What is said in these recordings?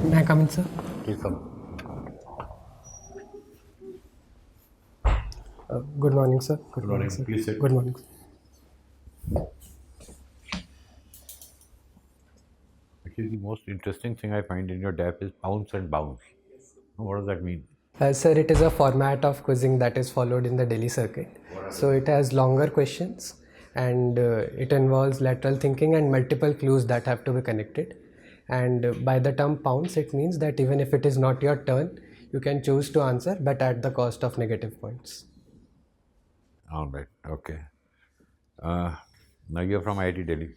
May I come in, sir? Please come. Good morning, sir. Good morning. Sir. Please sit. Good morning. Actually, the most interesting thing I find in your DAP is pounce and bounce. What does that mean? Sir, it is a format of quizzing that is followed in the Delhi circuit. So it has longer questions and it involves lateral thinking and multiple clues that have to be connected. And by the term pounce, it means that even if it is not your turn, you can choose to answer, but at the cost of negative points. All right. Okay. Now you are from IIT Delhi.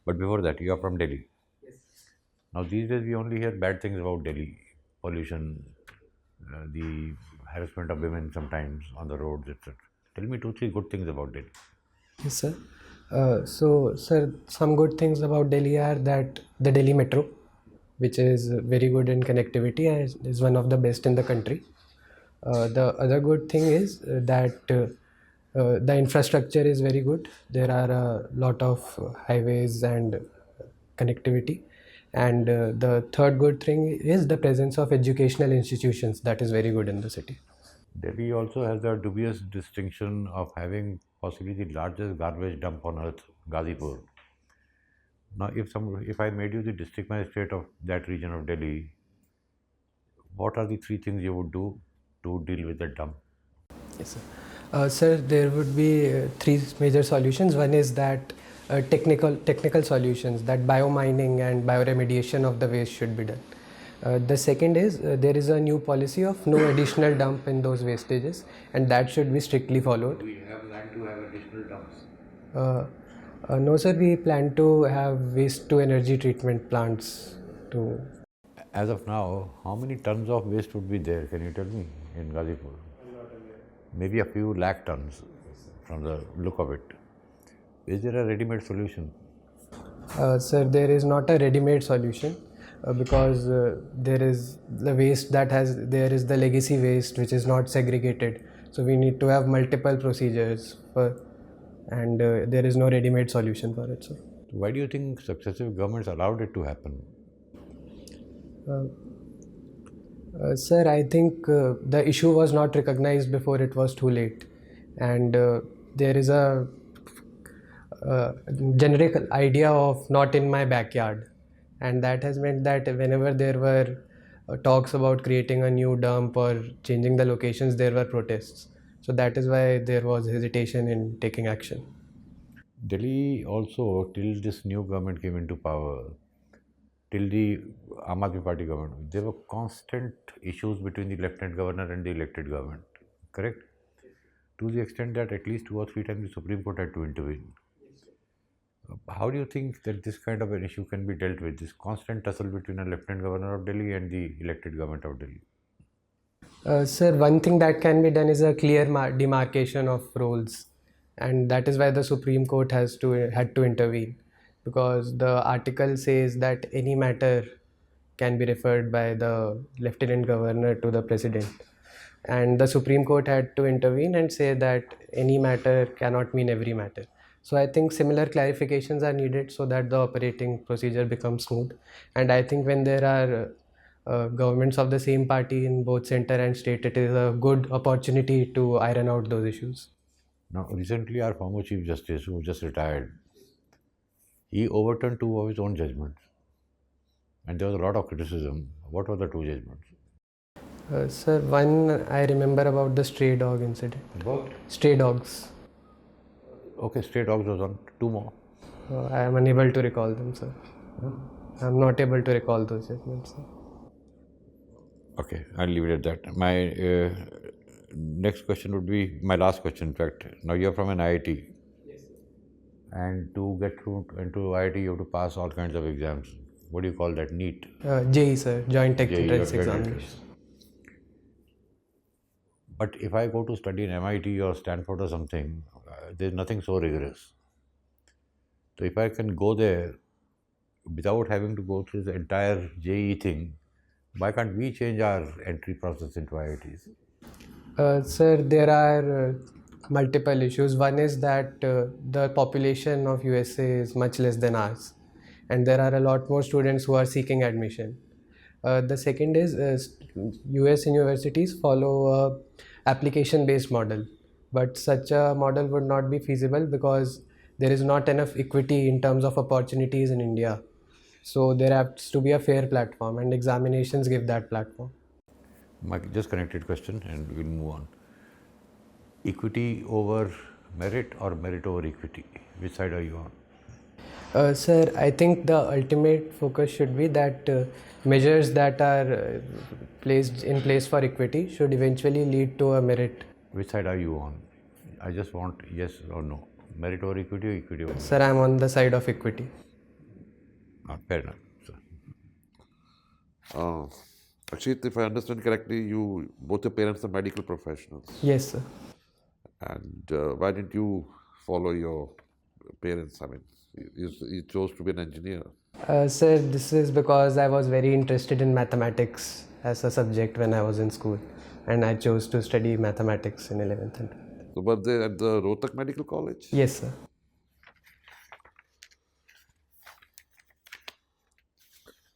But before that, you are from Delhi. Now these days we only hear bad things about Delhi. Pollution, the harassment of women sometimes on the roads, etc. Tell me 2, 3 good things about Delhi. Yes, sir. Sir, some good things about Delhi are that the Delhi Metro, which is very good in connectivity and is one of the best in the country. The other good thing is that the infrastructure is very good. There are a lot of highways and connectivity. And the third good thing is the presence of educational institutions that is very good in the city. Delhi also has the dubious distinction of having possibly the largest garbage dump on earth, Gazipur. Now, if I made you the district magistrate of that region of Delhi, what are the 3 things you would do to deal with the dump? Yes, sir. Sir, there would be three major solutions. One is that technical solutions, that biomining and bioremediation of the waste should be done. The second is there is a new policy of no additional dump in those wastages, and that should be strictly followed. Do we have land to have additional dumps? No, sir, we plan to have waste to energy treatment plants to. As of now, how many tons of waste would be there? Can you tell me in Gazipur? Maybe a few lakh tons from the look of it. Is there a ready-made solution? Sir, there is not a ready-made solution because there is the waste there is the legacy waste which is not segregated. So we need to have multiple procedures and there is no ready-made solution for it, sir. Why do you think successive governments allowed it to happen? Sir, I think the issue was not recognized before it was too late, and there is a generic idea of not in my backyard, and that has meant that whenever there were talks about creating a new dump or changing the locations, there were protests. So that is why there was hesitation in taking action. Delhi also, till this new government came into power, till the Aam Aadmi Party government, there were constant issues between the Lieutenant Governor and the elected government, correct? To the extent that at least 2 or 3 times the Supreme Court had to intervene. How do you think that this kind of an issue can be dealt with, this constant tussle between a Lieutenant Governor of Delhi and the elected government of Delhi? Sir, one thing that can be done is a clear demarcation of roles, and that is why the Supreme Court had to intervene, because the article says that any matter can be referred by the Lieutenant Governor to the President, and the Supreme Court had to intervene and say that any matter cannot mean every matter. So I think similar clarifications are needed so that the operating procedure becomes smooth. And I think when there are governments of the same party in both center and state, it is a good opportunity to iron out those issues. Now, recently our former Chief Justice, who just retired, he overturned 2 of his own judgments. And there was a lot of criticism. What were the 2 judgments? Sir, one I remember about the stray dog incident. What? Stray dogs. Okay, stray dogs was on. 2 more. I am unable to recall them, sir. I am not able to recall those judgments, sir. Okay, I'll leave it at that. My next question would be my last question, in fact. Now you're from an IIT. Yes, And to get through into IIT, you have to pass all kinds of exams. What do you call that? NEET. JEE, sir, Joint JEE, Entrance Joint Examination. Entrance. But if I go to study in MIT or Stanford or something, there's nothing so rigorous. So if I can go there without having to go through the entire JEE thing, why can't we change our entry process into IITs? Sir, there are multiple issues. One is that the population of USA is much less than ours, and there are a lot more students who are seeking admission. The second is US universities follow a application based model, but such a model would not be feasible because there is not enough equity in terms of opportunities in India. So there has to be a fair platform, and examinations give that platform. My just connected question, and we'll move on. Equity over merit or merit over equity? Which side are you on? Sir, I think the ultimate focus should be that measures that are placed in place for equity should eventually lead to a merit. Which side are you on? I just want yes or no. Merit over equity or equity over Sir, merit? I'm on the side of equity. Fair enough, sir. Akshit, if I understand correctly, you both your parents are medical professionals, Yes, sir. and why didn't you follow your parents? I mean, you chose to be an engineer. Sir, this is because I was very interested in mathematics as a subject when I was in school, and I chose to study mathematics in 11th and 12th. So, were they at the Rohtak Medical College? Yes, sir.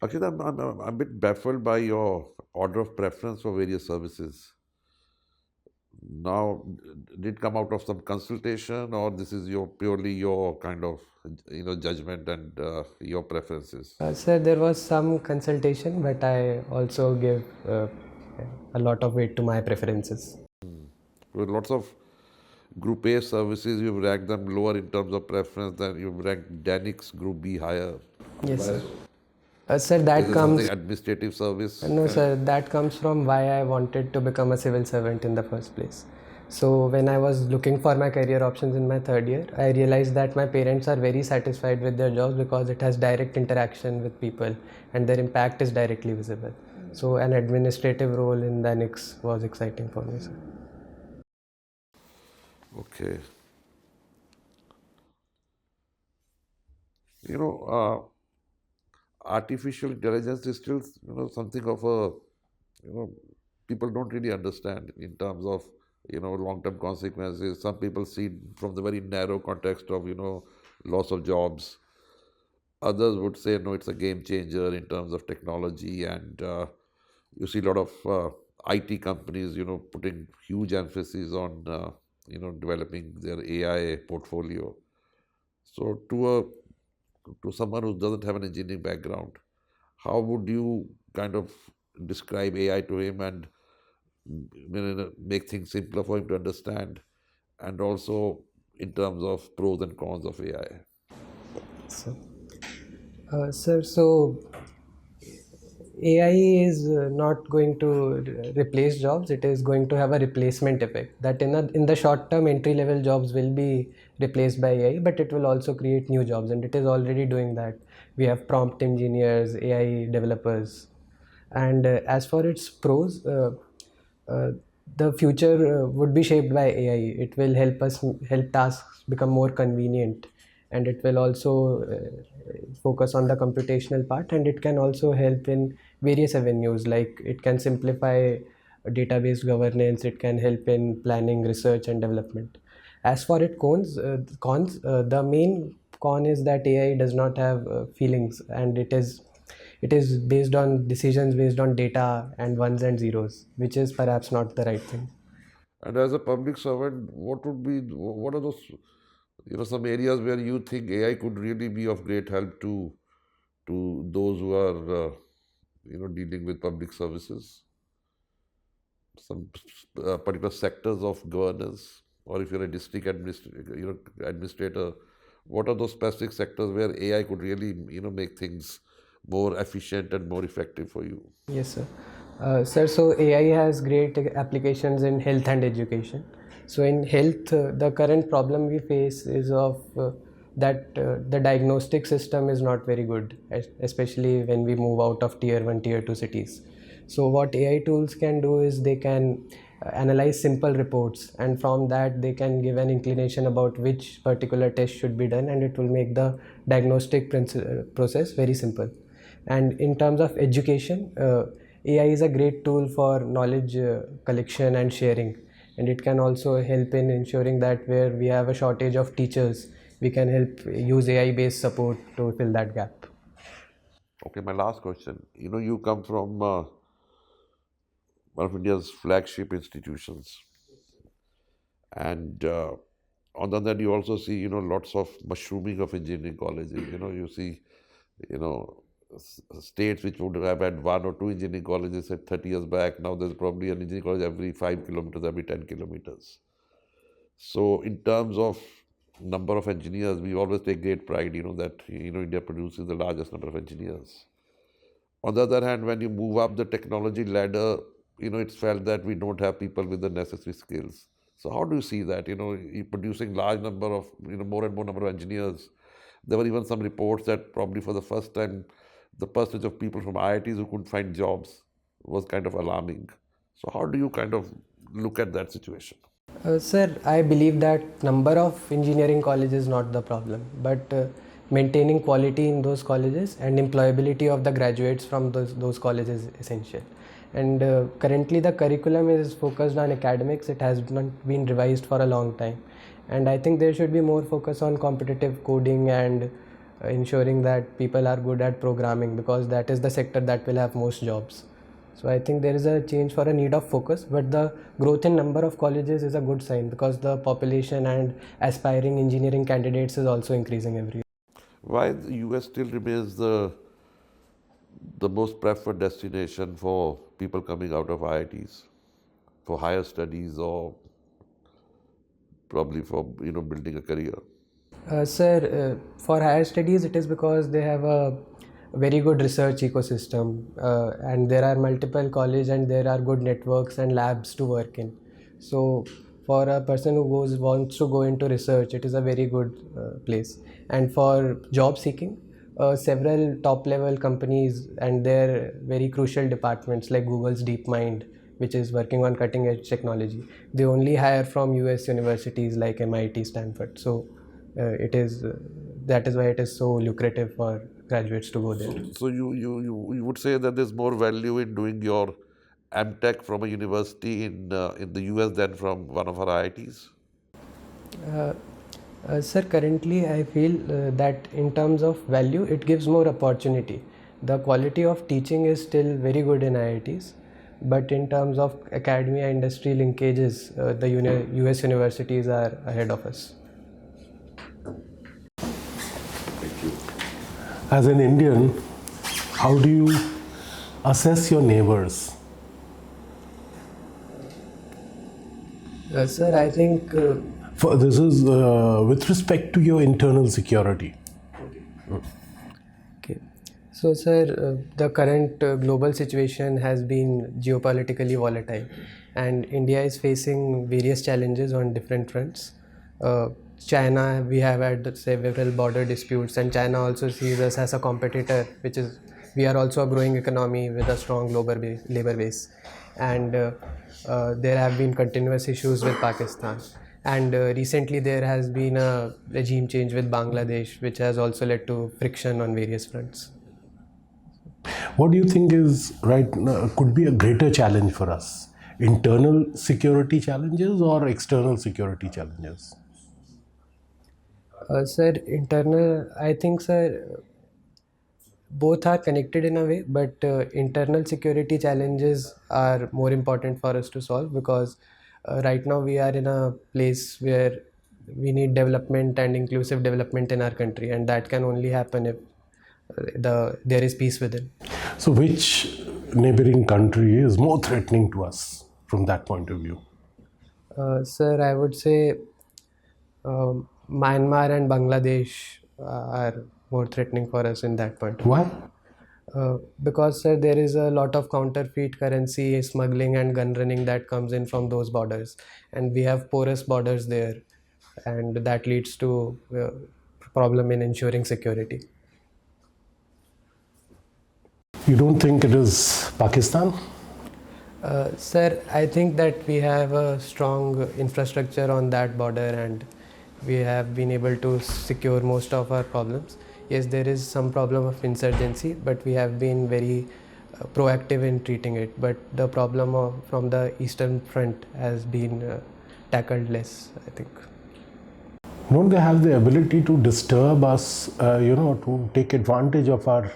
Akshit, I'm a bit baffled by your order of preference for various services. Now, did it come out of some consultation, or this is your purely your kind of judgment and your preferences? Sir, there was some consultation, but I also give a lot of weight to my preferences. With lots of Group A services, you've ranked them lower in terms of preference than you've ranked Danix Group B higher. Yes, sir. Sir, Is that it comes. something administrative service? No, sir, that comes from why I wanted to become a civil servant in the first place. So, when I was looking for my career options in my third year, I realized that my parents are very satisfied with their jobs because it has direct interaction with people and their impact is directly visible. So, an administrative role in the NICS was exciting for me, sir. Okay. You know, artificial intelligence is still, something of a, people don't really understand in terms of, long-term consequences. Some people see it from the very narrow context of, loss of jobs. Others would say, no, it's a game changer in terms of technology, and you see a lot of IT companies, putting huge emphasis on, developing their AI portfolio. So, to someone who doesn't have an engineering background, how would you kind of describe AI to him and make things simpler for him to understand, and also in terms of pros and cons of AI? So, sir, so AI is not going to replace jobs. It is going to have a replacement effect. That in the short term, entry level jobs will be replaced by AI, but it will also create new jobs, and it is already doing that. We have prompt engineers, AI developers, and as for its pros, uh, the future would be shaped by AI. It will help tasks become more convenient, and it will also focus on the computational part, and it can also help in various avenues, like it can simplify database governance, it can help in planning, research and development. As for its cons, the main con is that AI does not have feelings, and it is based on decisions based on data and ones and zeros, which is perhaps not the right thing. And as a public servant, what are those, some areas where you think AI could really be of great help to those who are, dealing with public services? Some particular sectors of governance, or if you're a district administrator, what are those specific sectors where AI could really, make things more efficient and more effective for you? Yes, sir. Sir, so AI has great applications in health and education. So in health, the current problem we face is of that the diagnostic system is not very good, especially when we move out of tier 1, tier 2 cities. So what AI tools can do is they can analyze simple reports, and from that they can give an inclination about which particular test should be done, and it will make the diagnostic process very simple. And in terms of education, AI is a great tool for knowledge collection and sharing, and it can also help in ensuring that where we have a shortage of teachers, we can help use AI based support to fill that gap. Okay, my last question. You come from one of India's flagship institutions, and on the other hand, you also see, lots of mushrooming of engineering colleges. You see, you know, states which would have had 1 or 2 engineering colleges say 30 years back. Now there's probably an engineering college every 5 kilometers, every 10 kilometers. So in terms of number of engineers, we always take great pride, that, India produces the largest number of engineers. On the other hand, when you move up the technology ladder, it's felt that we don't have people with the necessary skills. So how do you see that? You're producing large number of, more and more number of engineers. There were even some reports that probably for the first time, the percentage of people from IITs who couldn't find jobs was kind of alarming. So how do you kind of look at that situation? Sir, I believe that number of engineering colleges is not the problem, but maintaining quality in those colleges and employability of the graduates from those colleges is essential. And currently the curriculum is focused on academics. It has not been revised for a long time. And I think there should be more focus on competitive coding and ensuring that people are good at programming, because that is the sector that will have most jobs. So I think there is a change for a need of focus, but the growth in number of colleges is a good sign, because the population and aspiring engineering candidates is also increasing every year. Why the US still remains the most preferred destination for people coming out of IITs for higher studies, or probably for building a career? Sir, for higher studies, it is because they have a very good research ecosystem, and there are multiple colleges and there are good networks and labs to work in. So for a person who wants to go into research, it is a very good place. And for job seeking, several top level companies and their very crucial departments like Google's DeepMind, which is working on cutting edge technology, they only hire from US universities like MIT, Stanford. So that is why it is so lucrative for graduates to go there. So you would say that there's more value in doing your MTech from a university in the US than from one of our IITs? Sir, currently I feel that in terms of value, it gives more opportunity. The quality of teaching is still very good in IITs, but in terms of academia industry linkages, the US universities are ahead of us. As an Indian, how do you assess your neighbors? Sir, I think This is with respect to your internal security. okay. So, sir, the current global situation has been geopolitically volatile, and India is facing various challenges on different fronts. China, we have had several border disputes, and China also sees us as a competitor, which is, we are also a growing economy with a strong global labor base. And there have been continuous issues with Pakistan. And recently there has been a regime change with Bangladesh, which has also led to friction on various fronts. What do you think is could be a greater challenge for us? Internal security challenges or external security challenges? Sir, I think, sir, both are connected in a way, but internal security challenges are more important for us to solve, because right now we are in a place where we need development and inclusive development in our country, and that can only happen if there is peace within. So which neighboring country is more threatening to us from that point of view? Sir, I would say Myanmar and Bangladesh are more threatening for us in that point. Why? Because, sir, there is a lot of counterfeit currency smuggling and gun running that comes in from those borders, and we have porous borders there, and that leads to problem in ensuring security. You don't think it is Pakistan? Sir, I think that we have a strong infrastructure on that border, and we have been able to secure most of our problems. Yes, there is some problem of insurgency, but we have been very proactive in treating it. But the problem from the eastern front has been tackled less, I think. Don't they have the ability to disturb us, to take advantage of our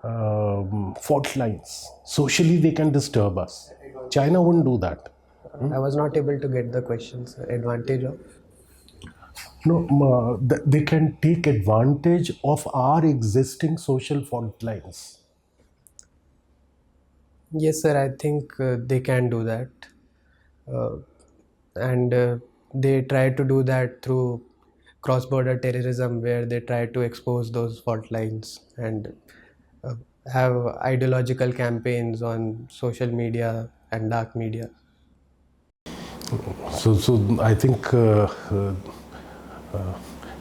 fault lines. Socially, they can disturb us. China wouldn't do that. I was not able to get the question, sir. Advantage of? No, they can take advantage of our existing social fault lines. Yes, sir. I think they can do that. Uh, and they try to do that through cross-border terrorism, where they try to expose those fault lines and uh, have ideological campaigns on social media and dark media. So I think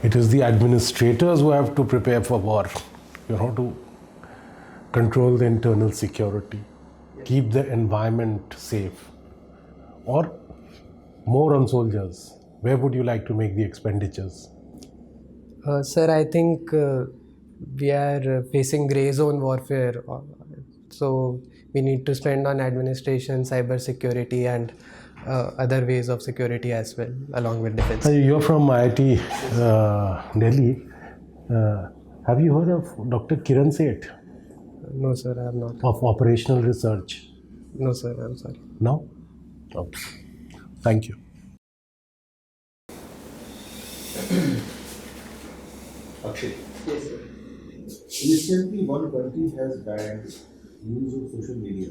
it is the administrators who have to prepare for war, to control the internal security, keep the environment safe, or more on soldiers. Where would you like to make the expenditures? Sir, I think we are facing gray zone warfare, so we need to spend on administration, cyber security, and other ways of security as well, along with defense. You're from IIT Delhi. Have you heard of Dr. Kiran Seth No, sir, I am not. of operational research? No, sir, I'm sorry. No? Okay. Thank you. Akshay. Yes, sir. Recently, one country has banned use of social media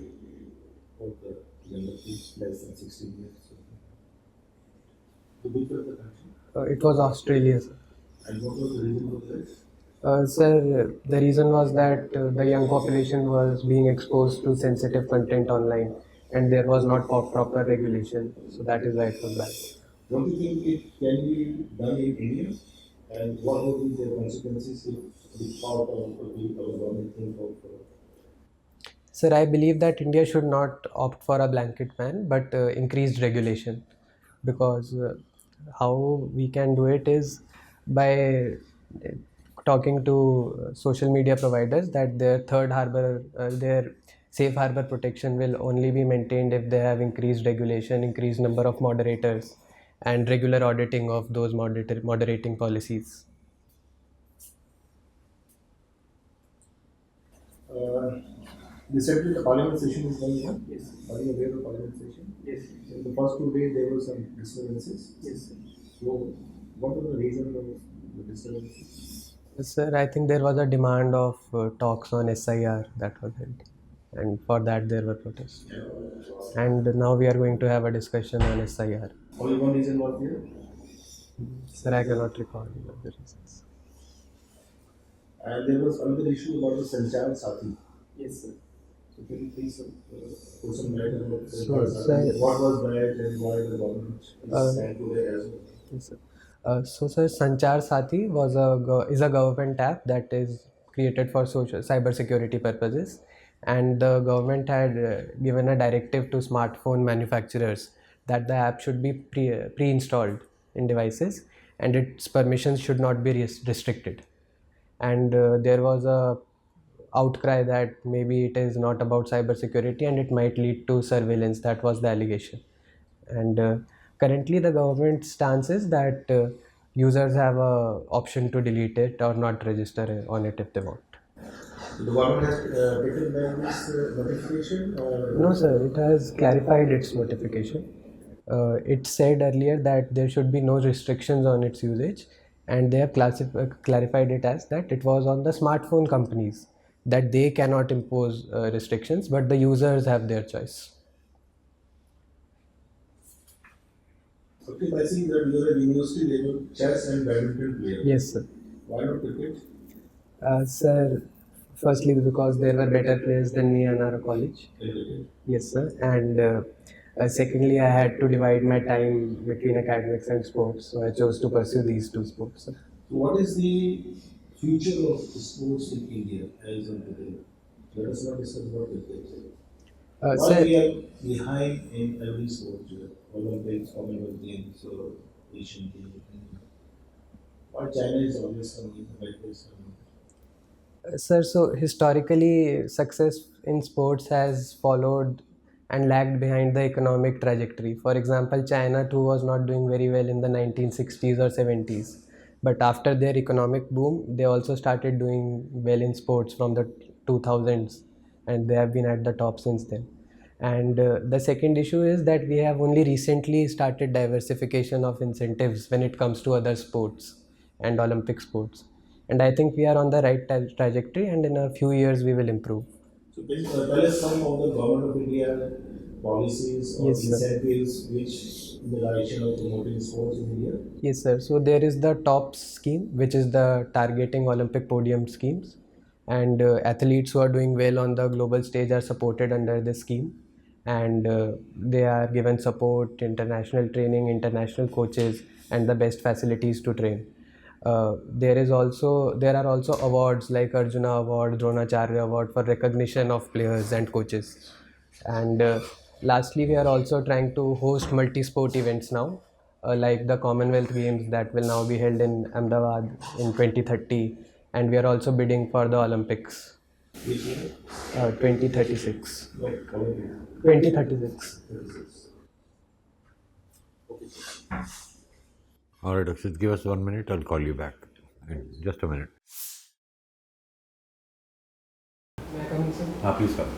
for the younger kids less than 16 years. So, which was the country? It was Australia, sir. And what was the reason for this? Sir, the reason was that the young population was being exposed to sensitive content online, and there was not proper regulation, so that is why it was banned. Don't you think it can be done in India? And what would be the consequences if we thought of our government think of? Sir, I believe that India should not opt for a blanket ban, but increased regulation, because how we can do it is by talking to social media providers that their safe harbor protection will only be maintained if they have increased regulation, increased number of moderators, and regular auditing of those moderating policies. Recently, the parliament session is going on. Yes. Are you aware of the parliament session? Yes. In the first 2 days, there were some disturbances. Yes. So, what was the reason of the disturbances? Sir, I think there was a demand of talks on SIR that was held, and for that there were protests. And now we are going to have a discussion on SIR. Only one reason was there? Sir, I cannot recall the other reasons. And there was another issue about the Sanchar Sathi. Yes, sir. So can you please put some light about Sure, Sanchar sir. Sathi? What was that and why the government is stand today as well? Yes, sir. Sir, Sanchar Sathi is a government app that is created for cyber security purposes, and the government had given a directive to smartphone manufacturers that the app should be pre-installed in devices, and its permissions should not be restricted. And there was a outcry that maybe it is not about cyber security and it might lead to surveillance. That was the allegation. And currently the government stance is that users have a option to delete it or not register on it if they want. The government has taken back this notification or? No, sir, it has clarified its notification. It said earlier that there should be no restrictions on its usage, and they have clarified it as that it was on the smartphone companies that they cannot impose restrictions, but the users have their choice. Okay, I see that you are a university level chess and badminton player. Yes, sir. Why not cricket? Sir, firstly because there were better players than me in our college. Cricket. Yes, sir. And secondly, I had to divide my time between academics and sports, so I chose to pursue these two sports, sir. So what is the future of sports in India as of today? Let us not discuss about cricket. Why Sir, we are behind in every sport, Olympics, Commonwealth Games, or Asian Games? Why China is always coming, America is coming? Sir, so historically, success in sports has followed and lagged behind the economic trajectory. For example, China too was not doing very well in the 1960s or 70s. But after their economic boom, they also started doing well in sports from the 2000s, and they have been at the top since then. And the second issue is that we have only recently started diversification of incentives when it comes to other sports and Olympic sports. And I think we are on the right trajectory, and in a few years we will improve. So can you tell us some of the government of India policies or Yes, sir. incentives which in the direction of promoting sports in India? Yes, sir. So there is the TOPS scheme, which is the targeting Olympic podium schemes, and athletes who are doing well on the global stage are supported under this scheme, and they are given support, international training, international coaches, and the best facilities to train. There are also awards like Arjuna Award, Dronacharya Award for recognition of players and coaches. And lastly, we are also trying to host multi-sport events now, like the Commonwealth Games that will now be held in Ahmedabad in 2030, and we are also bidding for the Olympics. Which year? 2036. No, Olympic. 2036. 36. Okay. All right, Akshit, give us 1 minute. I'll call you back. In just a minute. May I come in, sir? Please come.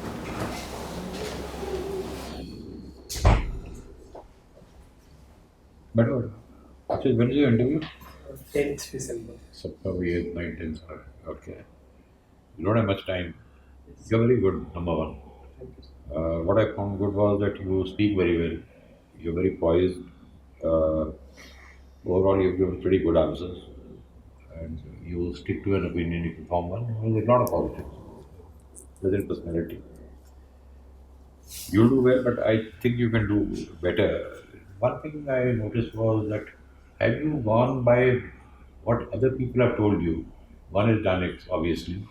But Akshit, when is your interview? 10th December. September 8th, 9th, 10th. Okay. You don't have much time. You're very good, number one. What I found good was that you speak very well. You're very poised. Overall, you've given pretty good answers. And you stick to an opinion if you form one. There's a lot of positives. Present personality. You'll do well, but I think you can do better. One thing I noticed was that have you gone by what other people have told you? One is done it, obviously.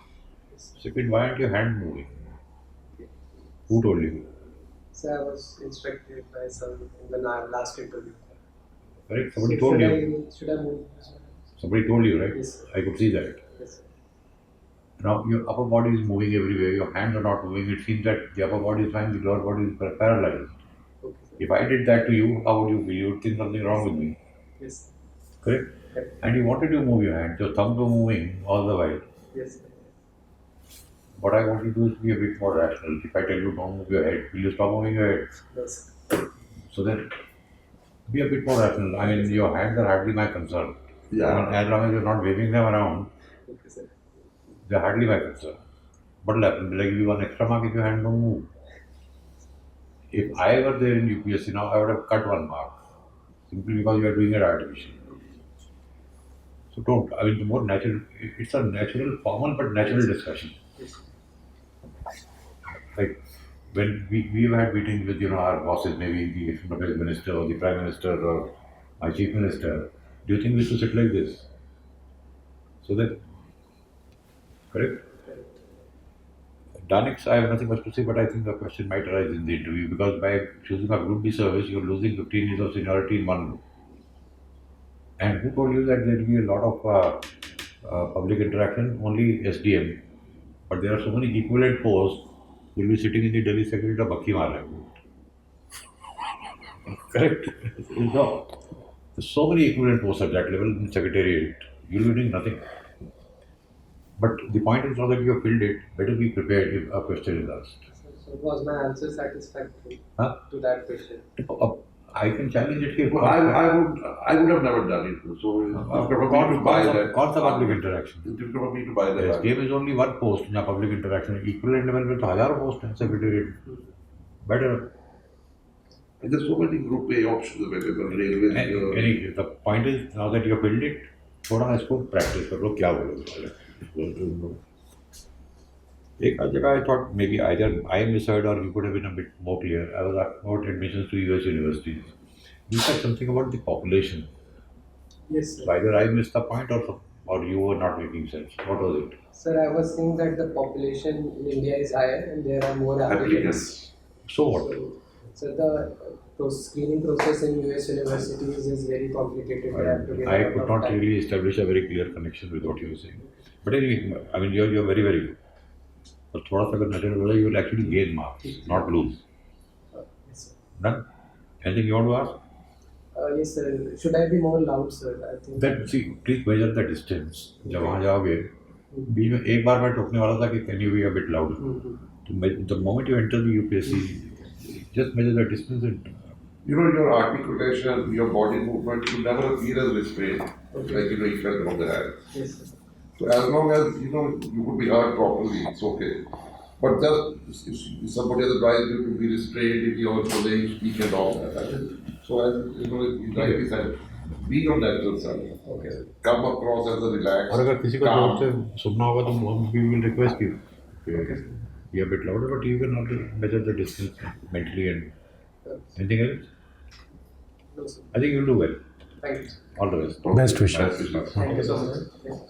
Second, why aren't your hand moving? Who told you? So I was instructed by some in the last interview. Correct? Somebody told you. Should I move? Somebody told you, right? Yes, sir. I could see that. Yes, sir. Now your upper body is moving everywhere. Your hands are not moving. It seems that the upper body is fine, the lower body is paralyzed. Okay, sir. If I did that to you, how would you feel? You would think something wrong with me. Yes, sir. Correct? Correct. And you wanted to move your hands. Your thumbs were moving all the while. Yes, sir. What I want you to do is be a bit more rational. If I tell you don't move your head, will you stop moving your head? Yes, So then, be a bit more rational. I mean, your hands are hardly my concern. Yeah. I mean, as long as you're not waving them around, okay, sir. they're hardly my concern. What will happen? Will I give you one extra mark if your hand don't move? If I were there in UPSC now, I would have cut 1 mark. Simply because you are doing it artificially. So don't. I mean, the more natural, it's a natural, formal but natural discussion. Like when we've had meetings with our bosses, maybe the Affairs Minister or the Prime Minister or my Chief Minister, do you think we should sit like this? So that, correct? Danix, I have nothing much to say, but I think the question might arise in the interview because by choosing a Group B service, you're losing 15 years of seniority in one group. And who told you that there will be a lot of public interaction? Only SDM. But there are so many equivalent posts. You'll be sitting in the Delhi Secretariat of Bakhi Mara. Correct? No. There's so many equivalent posts at that level in the Secretariat. You'll be doing nothing. But the point is not that you have filled it. Better be prepared if a question is asked. So was my answer satisfactory to that question? I can challenge it here. Well, I would have never done it. So it's difficult for me to buy that. Public interaction. It's difficult for me to buy that. SDM is only one post in a public interaction. Equivalent level with 1,000 posts in Secretariat. Better. And there's so many group A options available. Railways. The point is now that you have built it, थोड़ा इसको practice करो क्या बोलोगे? एक जगह I thought maybe either I misheard or you could have been a bit more clear. I was asking about admissions to US universities. You said something about the population. Yes, sir. So either I missed the point or you were not making sense. What was it? Sir, I was saying that the population in India is higher and there are more applicants. So what? So the screening process in US universities is very complicated. They have to give I a lot could of not time. really establish a very clear connection with what you were saying. But anyway, I mean, you're very, very good. But थोड़ा सा अगर नजर हो जाए, you will actually gain marks, not lose. Yes, sir. Done? Anything you want to ask? Yes, sir. Should I be more loud, sir? I think. Then see, please measure the distance. जब वहाँ जाओगे, बीच में एक बार मैं टोकने वाला था कि can you be a bit loud, तो the moment you enter the UPSC just measure the distance and You know, your articulation, your body movement, you never appear as restrained, like you felt on the hand. Yes, sir. So as long as you could be heard properly, it's okay. But just if somebody has advised you to be restrained if you also they speak and all that. So as you rightly said, be on natural side. Okay. Come across as a relaxed. और अगर किसी को calm. जोर से सुनना होगा तो we will request you. Okay. Be a bit louder, but you can also measure the distance mentally and anything else. No, sir. I think you'll do well. Thank you. All the best. Best wishes. Best wishes. Thank you so much. Yes.